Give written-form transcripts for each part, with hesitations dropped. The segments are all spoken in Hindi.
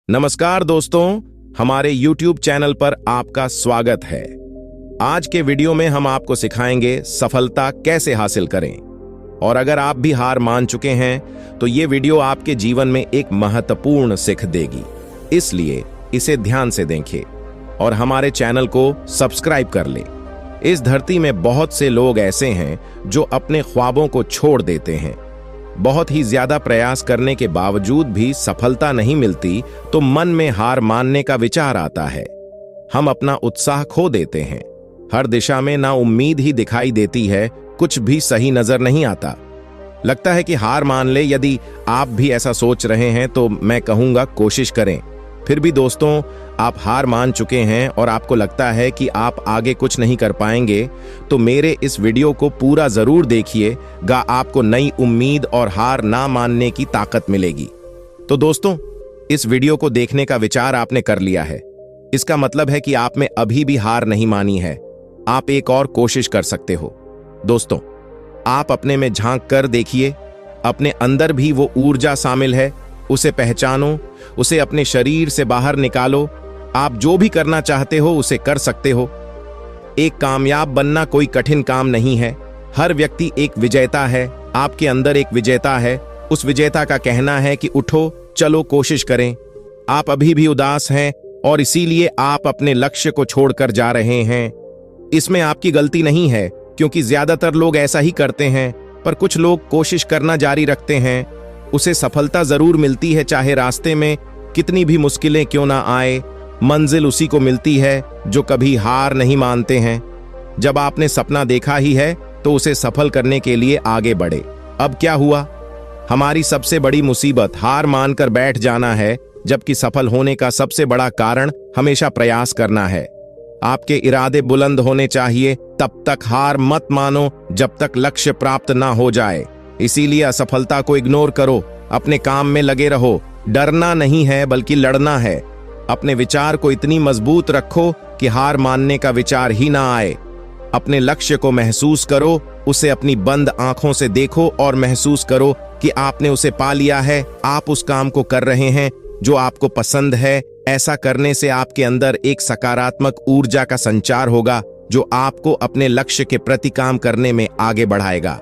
नमस्कार दोस्तों, हमारे YouTube चैनल पर आपका स्वागत है। आज के वीडियो में हम आपको सिखाएंगे सफलता कैसे हासिल करें। और अगर आप भी हार मान चुके हैं तो ये वीडियो आपके जीवन में एक महत्वपूर्ण सीख देगी, इसलिए इसे ध्यान से देखें और हमारे चैनल को सब्सक्राइब कर लें। इस धरती में बहुत से लोग ऐसे हैं जो अपने ख्वाबों को छोड़ देते हैं। बहुत ही ज्यादा प्रयास करने के बावजूद भी सफलता नहीं मिलती तो मन में हार मानने का विचार आता है। हम अपना उत्साह खो देते हैं। हर दिशा में ना उम्मीद ही दिखाई देती है, कुछ भी सही नजर नहीं आता। लगता है कि हार मान ले। यदि आप भी ऐसा सोच रहे हैं तो मैं कहूंगा कोशिश करें। फिर भी दोस्तों, आप हार मान चुके हैं और आपको लगता है कि आप आगे कुछ नहीं कर पाएंगे तो मेरे इस वीडियो को पूरा जरूर देखिएगा। आपको नई उम्मीद और हार ना मानने की ताकत मिलेगी। तो दोस्तों, इस वीडियो को देखने का विचार आपने कर लिया है, इसका मतलब है कि आप में अभी भी हार नहीं मानी है। आप एक और कोशिश कर सकते हो। दोस्तों, आप अपने में झांक कर देखिए, अपने अंदर भी वो ऊर्जा शामिल है। उसे पहचानो, उसे अपने शरीर से बाहर निकालो। आप जो भी करना चाहते हो उसे कर सकते हो। एक कामयाब बनना कोई कठिन काम नहीं है। हर व्यक्ति एक विजेता है। आपके अंदर एक विजेता है। उस विजेता का कहना है कि उठो, चलो, कोशिश करें। आप अभी भी उदास हैं और इसीलिए आप अपने लक्ष्य को छोड़कर जा रहे हैं। इसमें आपकी गलती नहीं है, क्योंकि ज्यादातर लोग ऐसा ही करते हैं। पर कुछ लोग कोशिश करना जारी रखते हैं। उसे सफलता जरूर मिलती है, चाहे रास्ते में कितनी भी मुश्किलें क्यों ना आए। मंजिल उसी को मिलती है जो कभी हार नहीं मानते हैं। जब आपने सपना देखा ही है तो उसे सफल करने के लिए आगे बढ़े। अब क्या हुआ? हमारी सबसे बड़ी मुसीबत हार मानकर बैठ जाना है, जबकि सफल होने का सबसे बड़ा कारण हमेशा प्रयास करना है। आपके इरादे बुलंद होने चाहिए। तब तक हार मत मानो जब तक लक्ष्य प्राप्त ना हो जाए। इसीलिए असफलता को इग्नोर करो, अपने काम में लगे रहो। डरना नहीं है बल्कि लड़ना है। अपने विचार को इतनी मजबूत रखो कि हार मानने का विचार ही ना आए। अपने लक्ष्य को महसूस करो, उसे अपनी बंद आंखों से देखो और महसूस करो कि आपने उसे पा लिया है। आप उस काम को कर रहे हैं जो आपको पसंद है। ऐसा करने से आपके अंदर एक सकारात्मक ऊर्जा का संचार होगा जो आपको अपने लक्ष्य के प्रति काम करने में आगे बढ़ाएगा।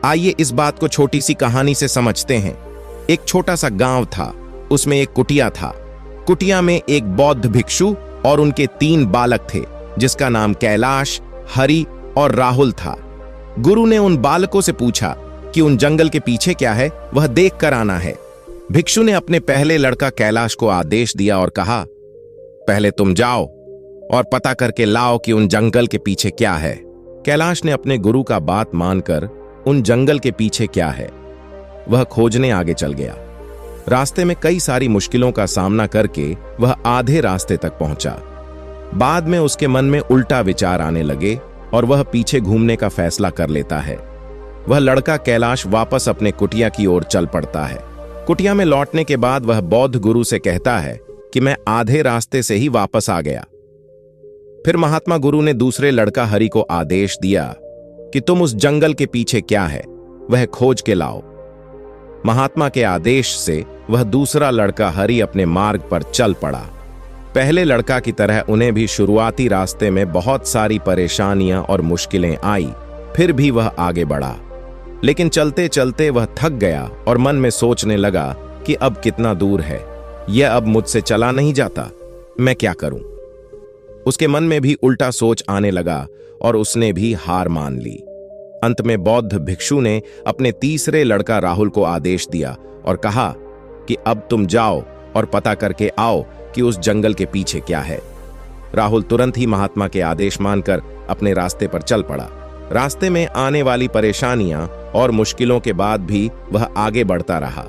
आइए इस बात को छोटी सी कहानी से समझते हैं। एक छोटा सा गांव था, उसमें एक कुटिया था। कुटिया में एक बौद्ध भिक्षु और उनके 3 बालक थे, जिसका नाम कैलाश, हरि और राहुल था। गुरु ने उन बालकों से पूछा कि उन जंगल के पीछे क्या है, वह देख कर आना है। भिक्षु ने अपने पहले लड़का कैलाश को आदेश दिया और कहा, पहले तुम जाओ और पता करके लाओ कि उन जंगल के पीछे क्या है। कैलाश ने अपने गुरु का बात मानकर उन जंगल के पीछे क्या है वह खोजने आगे चल गया। रास्ते में कई सारी मुश्किलों का सामना करके वह आधे रास्ते तक पहुंचा। बाद में उसके मन में उल्टा विचार आने लगे और वह पीछे घूमने का फैसला कर लेता है। वह लड़का कैलाश वापस अपने कुटिया की ओर चल पड़ता है। कुटिया में लौटने के बाद वह बौद्ध गुरु से कहता है कि मैं आधे रास्ते से ही वापस आ गया। फिर महात्मा गुरु ने दूसरे लड़का हरि को आदेश दिया कि तुम उस जंगल के पीछे क्या है वह खोज के लाओ। महात्मा के आदेश से वह दूसरा लड़का हरि अपने मार्ग पर चल पड़ा। पहले लड़का की तरह उन्हें भी शुरुआती रास्ते में बहुत सारी परेशानियां और मुश्किलें आई, फिर भी वह आगे बढ़ा। लेकिन चलते चलते वह थक गया और मन में सोचने लगा कि अब कितना दूर है, यह अब मुझसे चला नहीं जाता, मैं क्या करूं। उसके मन में भी उल्टा सोच आने लगा और उसने भी हार मान ली। अंत में बौद्ध भिक्षु ने अपने तीसरे लड़का राहुल को आदेश दिया और कहा कि अब तुम जाओ और पता करके आओ कि उस जंगल के पीछे क्या है। राहुल तुरंत ही महात्मा के आदेश मानकर अपने रास्ते पर चल पड़ा। रास्ते में आने वाली परेशानियां और मुश्किलों के बाद भी वह आगे बढ़ता रहा।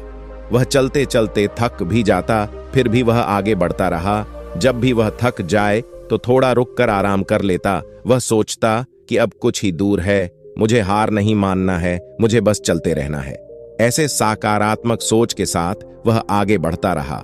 वह चलते चलते थक भी जाता, फिर भी वह आगे बढ़ता रहा। जब भी वह थक जाए तो थोड़ा रुक कर आराम कर लेता। वह सोचता कि अब कुछ ही दूर है, मुझे हार नहीं मानना है, मुझे बस चलते रहना है। ऐसे सकारात्मक सोच के साथ वह आगे बढ़ता रहा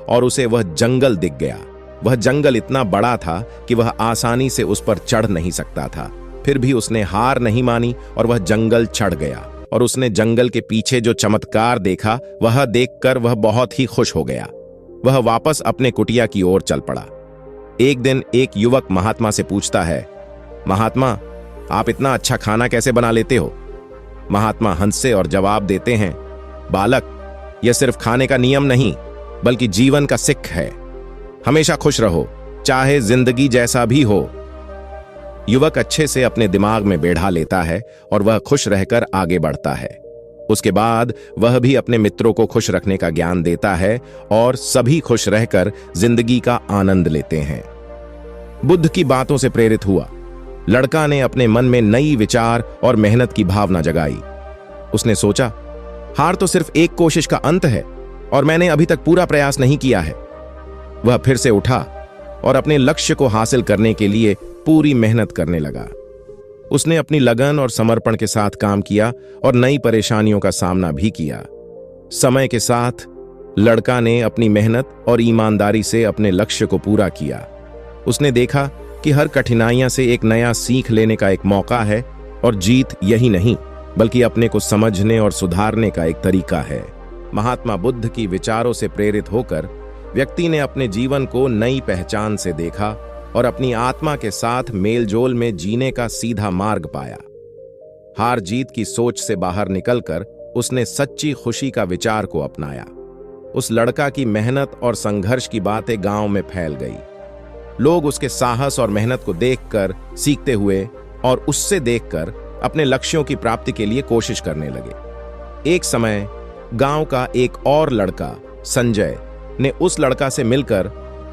और उसे वह जंगल दिख गया। वह जंगल इतना बड़ा था कि वह आसानी से उस पर चढ़ नहीं सकता था। फिर भी उसने हार नहीं मानी और वह जंगल चढ़ गया और उसने जंगल के पीछे जो चमत्कार देखा वह देखकर वह बहुत ही खुश हो गया। वह वापस अपने कुटिया की ओर चल पड़ा। एक दिन एक युवक महात्मा से पूछता है, महात्मा, आप इतना अच्छा खाना कैसे बना लेते हो? महात्मा हंसे और जवाब देते हैं, बालक, यह सिर्फ खाने का नियम नहीं बल्कि जीवन का सिख है। हमेशा खुश रहो, चाहे जिंदगी जैसा भी हो। युवक अच्छे से अपने दिमाग में बैठा लेता है और वह खुश रहकर आगे बढ़ता है। उसके बाद वह भी अपने मित्रों को खुश रखने का ज्ञान देता है और सभी खुश रहकर जिंदगी का आनंद लेते हैं। बुद्ध की बातों से प्रेरित हुआ लड़का ने अपने मन में नई विचार और मेहनत की भावना जगाई। उसने सोचा, हार तो सिर्फ एक कोशिश का अंत है और मैंने अभी तक पूरा प्रयास नहीं किया है। वह फिर से उठा और अपने लक्ष्य को हासिल करने के लिए पूरी मेहनत करने लगा। उसने अपनी लगन और समर्पण के साथ काम किया और नई परेशानियों का सामना भी किया। समय के साथ लड़का ने अपनी मेहनत और ईमानदारी से अपने लक्ष्य को पूरा किया। उसने देखा कि हर कठिनाइयां से एक नया सीख लेने का एक मौका है और जीत यही नहीं बल्कि अपने को समझने और सुधारने का एक तरीका है। महात्मा बुद्ध की विचारों से प्रेरित होकर व्यक्ति ने अपने जीवन को नई पहचान से देखा और अपनी आत्मा के साथ मेलजोल में जीने का सीधा मार्ग पाया। हार जीत की सोच से बाहर निकलकर उसने सच्ची खुशी का विचार को अपनाया। उस लड़का की मेहनत और संघर्ष की बातें गांव में फैल गई। लोग उसके साहस और मेहनत को देखकर सीखते हुए और उससे देखकर अपने लक्ष्यों की प्राप्ति के लिए कोशिश करने लगे। एक समय गांव का एक और लड़का संजय ने उस लड़का से मिलकर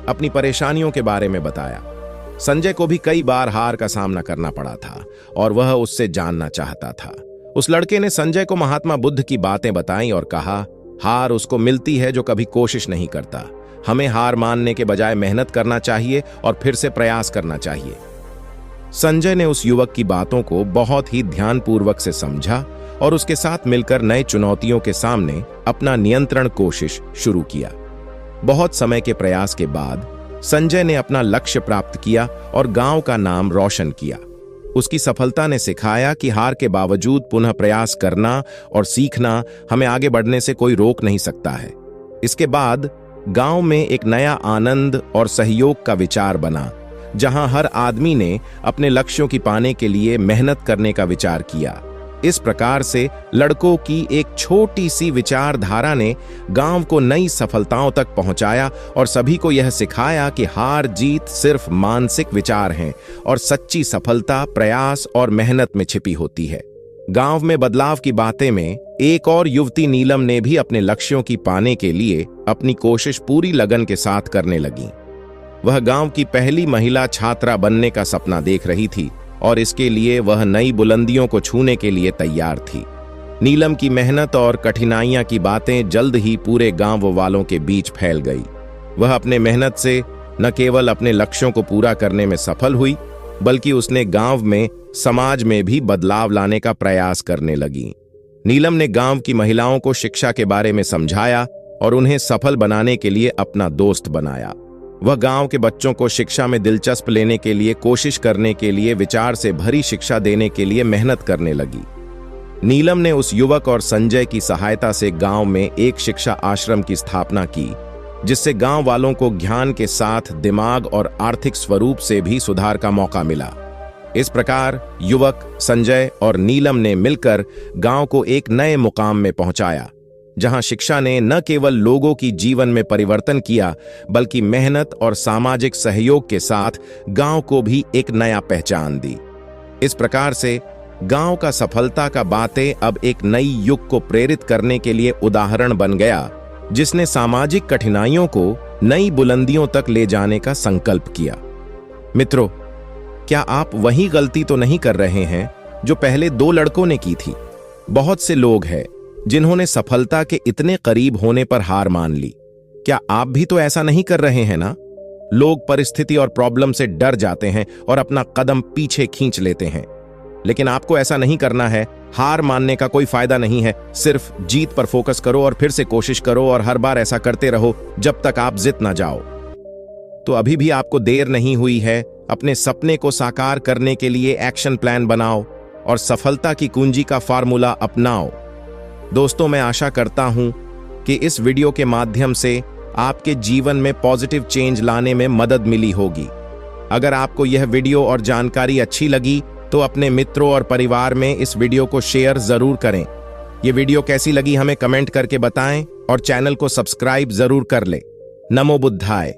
अपनी परेशानियों के बारे में बताया। संजय को भी कई बार हार का सामना करना पड़ा था और वह उससे जानना चाहता था। उस लड़के ने संजय को महात्मा बुद्ध की बातें बताई और कहा, हार उसको मिलती है जो कभी कोशिश नहीं करता। हमें हार मानने के बजाय मेहनत करना चाहिए और फिर से प्रयास करना चाहिए। संजय ने उस युवक की बातों को बहुत ही ध्यानपूर्वक से समझा और उसके साथ मिलकर नए चुनौतियों के सामने अपना नियंत्रण कोशिश शुरू किया। बहुत समय के प्रयास के बाद संजय ने अपना लक्ष्य प्राप्त किया और गांव का नाम रोशन किया। उसकी सफलता ने सिखाया कि हार के बावजूद पुनः प्रयास करना और सीखना हमें आगे बढ़ने से कोई रोक नहीं सकता है। इसके बाद गांव में एक नया आनंद और सहयोग का विचार बना, जहां हर आदमी ने अपने लक्ष्यों की पाने के लिए मेहनत करने का विचार किया। इस प्रकार से लड़कों की एक छोटी सी विचारधारा ने गांव को नई सफलताओं तक पहुंचाया और सभी को यह सिखाया कि हार जीत सिर्फ मानसिक विचार हैं और सच्ची सफलता प्रयास और मेहनत में छिपी होती है। गांव में बदलाव की बातें में एक और युवती नीलम ने भी अपने लक्ष्यों की पाने के लिए अपनी कोशिश पूरी लगन के साथ करने लगी। वह गांव की पहली महिला छात्रा बनने का सपना देख रही थी और इसके लिए वह नई बुलंदियों को छूने के लिए तैयार थी। नीलम की मेहनत और कठिनाइयां की बातें जल्द ही पूरे गांव वालों के बीच फैल गई। वह अपने मेहनत से न केवल अपने लक्ष्यों को पूरा करने में सफल हुई बल्कि उसने गांव में समाज में भी बदलाव लाने का प्रयास करने लगी। नीलम ने गांव की महिलाओं को शिक्षा के बारे में समझाया और उन्हें सफल बनाने के लिए अपना दोस्त बनाया। वह गांव के बच्चों को शिक्षा में दिलचस्प लेने के लिए कोशिश करने के लिए विचार से भरी शिक्षा देने के लिए मेहनत करने लगी। नीलम ने उस युवक और संजय की सहायता से गांव में एक शिक्षा आश्रम की स्थापना की, जिससे गांव वालों को ज्ञान के साथ दिमाग और आर्थिक स्वरूप से भी सुधार का मौका मिला। इस प्रकार युवक संजय और नीलम ने मिलकर गांव को एक नए मुकाम में पहुंचाया, जहां शिक्षा ने न केवल लोगों की जीवन में परिवर्तन किया बल्कि मेहनत और सामाजिक सहयोग के साथ गांव को भी एक नया पहचान दी। इस प्रकार से गांव का सफलता का बातें अब एक नई युग को प्रेरित करने के लिए उदाहरण बन गया, जिसने सामाजिक कठिनाइयों को नई बुलंदियों तक ले जाने का संकल्प किया। मित्रों, क्या आप वही गलती तो नहीं कर रहे हैं जो पहले दो लड़कों ने की थी? बहुत से लोग हैं जिन्होंने सफलता के इतने करीब होने पर हार मान ली। क्या आप भी तो ऐसा नहीं कर रहे हैं ना? लोग परिस्थिति और प्रॉब्लम से डर जाते हैं और अपना कदम पीछे खींच लेते हैं, लेकिन आपको ऐसा नहीं करना है। हार मानने का कोई फायदा नहीं है। सिर्फ जीत पर फोकस करो और फिर से कोशिश करो और हर बार ऐसा करते रहो जब तक आप जीत ना जाओ। तो अभी भी आपको देर नहीं हुई है। अपने सपने को साकार करने के लिए एक्शन प्लान बनाओ और सफलता की कुंजी का फार्मूला अपनाओ। दोस्तों, मैं आशा करता हूं कि इस वीडियो के माध्यम से आपके जीवन में पॉजिटिव चेंज लाने में मदद मिली होगी। अगर आपको यह वीडियो और जानकारी अच्छी लगी तो अपने मित्रों और परिवार में इस वीडियो को शेयर जरूर करें। ये वीडियो कैसी लगी हमें कमेंट करके बताएं और चैनल को सब्सक्राइब जरूर कर ले। नमो बुद्धाय।